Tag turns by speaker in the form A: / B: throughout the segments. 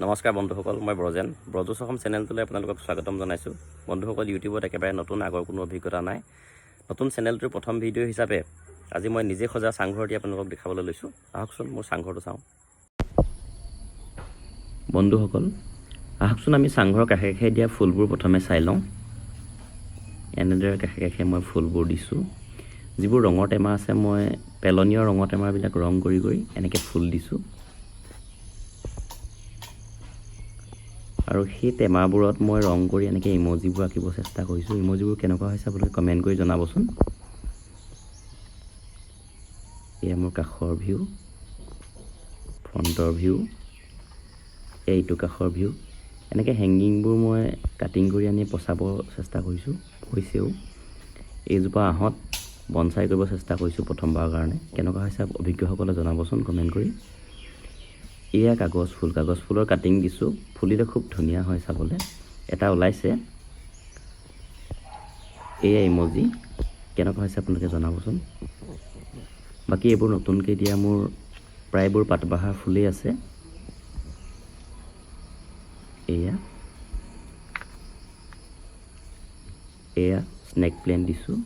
A: নমস্কাৰ বন্ধুসকল, মই ব্ৰজেন ব্ৰজুছ অসম চেনেলটোলৈ আপোনালোকক স্বাগতম জনাইছোঁ। বন্ধুসকল, ইউটিউবত একেবাৰে নতুন, আগৰ কোনো অভিজ্ঞতা নাই। নতুন চেনেলটোৰ প্ৰথম ভিডিঅ' হিচাপে আজি মই নিজে সজা চাংঘৰটি আপোনালোকক দেখাবলৈ লৈছোঁ। আহকচোন মোৰ চাংঘৰটো চাওঁ। বন্ধুসকল, আহকচোন আমি চাংঘৰৰ কাষে কাষে দিয়া ফুলবোৰ প্ৰথমে চাই লওঁ। এনেদৰে কাষে কাষে মই ফুলবোৰ দিছোঁ। যিবোৰ ৰঙৰ টেমা আছে, মই পেলনীয়া ৰঙৰ টেমাবিলাক ৰং কৰি এনেকৈ ফুল দিছোঁ। আৰু সেই টেমাবোৰত মই ৰং কৰি এনেকৈ ইমজিবোৰ আঁকিব চেষ্টা কৰিছোঁ। ইমজিবোৰ কেনেকুৱা হৈছে আপোনালোকে কমেণ্ট কৰি জনাবচোন। এয়া মোৰ কাষৰ ভিউ, ফ্ৰণ্টৰ ভিউ, এইটো কাষৰ ভিউ। এনেকৈ হেংগিংবোৰ মই কাটিং কৰি আনি পচাব চেষ্টা কৰিছোঁ, হৈছেও। এইজোপা আহঁত বনচাই কৰিব চেষ্টা কৰিছোঁ প্ৰথমবাৰৰ কাৰণে। কেনেকুৱা হৈছে অভিজ্ঞসকলে জনাবচোন কমেণ্ট কৰি। এয়া কাগজ ফুলৰ কাটিং দিছোঁ। ফুলিলে খুব ধুনীয়া হয় চাবলৈ। এটা ওলাইছে। এয়া ইমজি, কেনেকুৱা হৈছে আপোনালোকে জনাবচোন। বাকী এইবোৰ নতুনকৈ দিয়া মোৰ প্ৰায়বোৰ পাতবাহাৰ ফুলেই আছে। এয়া স্নেক প্লেণ্ট দিছোঁ।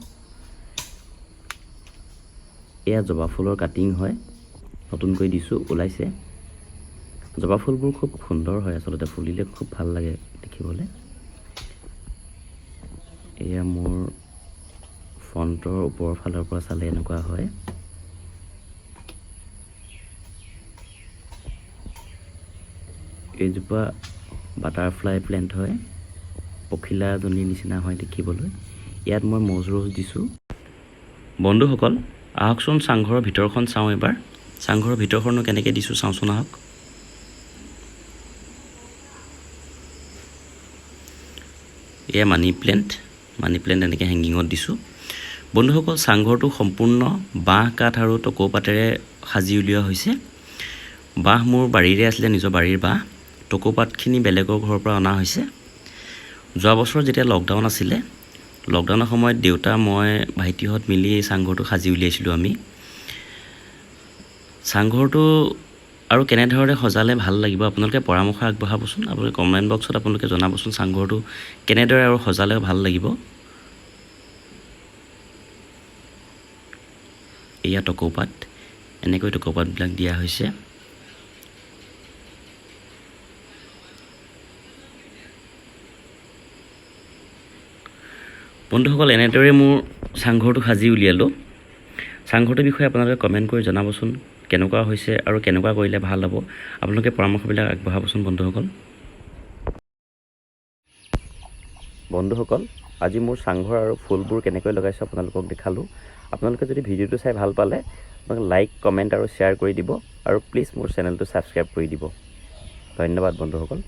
A: এয়া জবা ফুলৰ কাটিং হয়, নতুনকৈ দিছোঁ, ওলাইছে। জবা ফুলবোৰ খুব সুন্দৰ হয় আচলতে, ফুলিলে খুব ভাল লাগে দেখিবলৈ। এয়া মোৰ ফ্ৰণ্টৰ ওপৰৰ ফালৰ পৰা চালে এনেকুৱা হয়। এইজোপা বাটাৰফ্লাই প্লেণ্ট হয়, পখিলাজনীৰ নিচিনা হয় দেখিবলৈ। ইয়াত মই মজ ৰ'জ দিছোঁ। বন্ধুসকল, আহকচোন চাংঘৰৰ ভিতৰখন চাওঁ এবাৰ। চাংঘৰৰ ভিতৰখনো কেনেকৈ দিছোঁ চাওঁচোন আহক। এয়া মানি প্লেণ্ট এনেকৈ হেংগিঙত দিছোঁ। বন্ধুসকল, চাংঘৰটো সম্পূৰ্ণ বাঁহ, কাঠ আৰু টকৌপাতেৰে সাজি উলিওৱা হৈছে। বাঁহ মোৰ বাৰীৰে আছিলে, নিজৰ বাৰীৰ বাঁহ। টকৌপাতখিনি বেলেগৰ ঘৰৰ পৰা অনা হৈছে। যোৱা বছৰ যেতিয়া লকডাউন আছিলে, লকডাউনৰ সময়ত দেউতা, মই, ভাইটিহঁত মিলি এই চাংঘৰটো সাজি উলিয়াইছিলোঁ আমি। চাংঘৰটো আৰু কেনেধৰণে সজালে ভাল লাগিব আপোনালোকে পৰামৰ্শ আগবঢ়াবচোন। আপোনালোকে কমেণ্ট বক্সত আপোনালোকে জনাবচোন চাংঘৰটো কেনেদৰে আৰু সজালে ভাল লাগিব। এয়া টকৌপাত, এনেকৈ টকৌপাতবিলাক দিয়া হৈছে। বন্ধুসকল, এনেদৰে মোৰ চাংঘৰটো সাজি উলিয়ালোঁ। চাংঘৰটোৰ বিষয়ে আপোনালোকে কমেণ্ট কৰি জনাবচোন কেনেকুৱা হৈছে আৰু কেনেকুৱা কৰিলে ভাল হ'ব। আপোনালোকে পৰামৰ্শবিলাক আগবঢ়াবচোন বন্ধুসকল, আজি মোৰ চাংঘৰ আৰু ফুলবোৰ কেনেকৈ লগাইছোঁ আপোনালোকক দেখালোঁ। আপোনালোকে যদি ভিডিঅ'টো চাই ভাল পালে আপোনালোকে লাইক, কমেণ্ট আৰু শ্বেয়াৰ কৰি দিব। আৰু প্লিজ মোৰ চেনেলটো ছাবস্ক্ৰাইব কৰি দিব। ধন্যবাদ বন্ধুসকল।